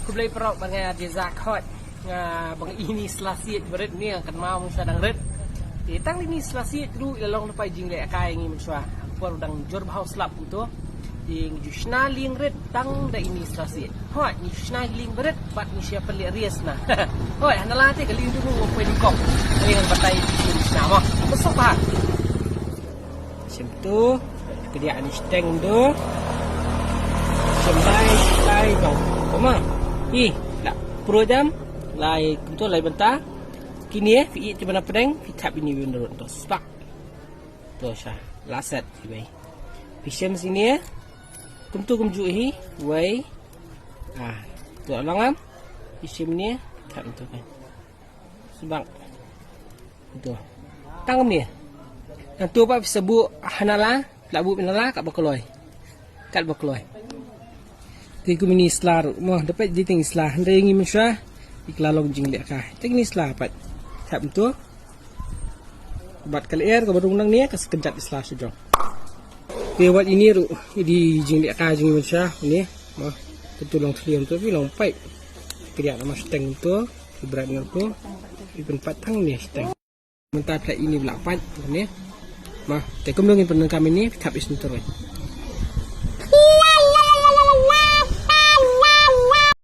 Ku boleh perok dengan dia zakot. Bang ini selasit berit ni akan mau sedang red. Tang ini selasit dulu ilong lepai jing le kai ngi mensua. Por dang jor bahau slap tu. Ding jusna ling red tang da ini selasit. Hoi ni jusna ling berit bat ni siapa le rias na. Hoi hanala te kali dulu mo pwede kok. Dengan batai di jusna mah. Besok bah. Macam tu. Kedia ni steng tu. Sampai dong. Koma. Lah pro jam. Lai kuntu lai bentar. Kini fi di mana pedang, fi tap ini menurut tu. Spak. Tu sah. Laset baik. Pisem sini kuntu kumju hi, wai. Tu alangam. Pisem ni tap tu kan. Sebab tu. Tangam ni. Yang tu apa sebut hanala, labu hanala kat bakoloi. Kat bakoloi. Tiku mini islar, mah dapat jiting islar. Hendak ingin mesra. Iklalong jing liat kah. Teknis lah pat. Tap tu. Buat kali air ke baru nang ni ke sekejap islah saja. Buat ini ru di jing liat kah jing macam ni. Mah tertolong seliam tu tapi lompai. Kerja nama steng tu. Berat dengan tu. Ikan patang ni steng. Mentah plat ini belapat tu ni. Mah tekum dengan penang kami ni tap is tu.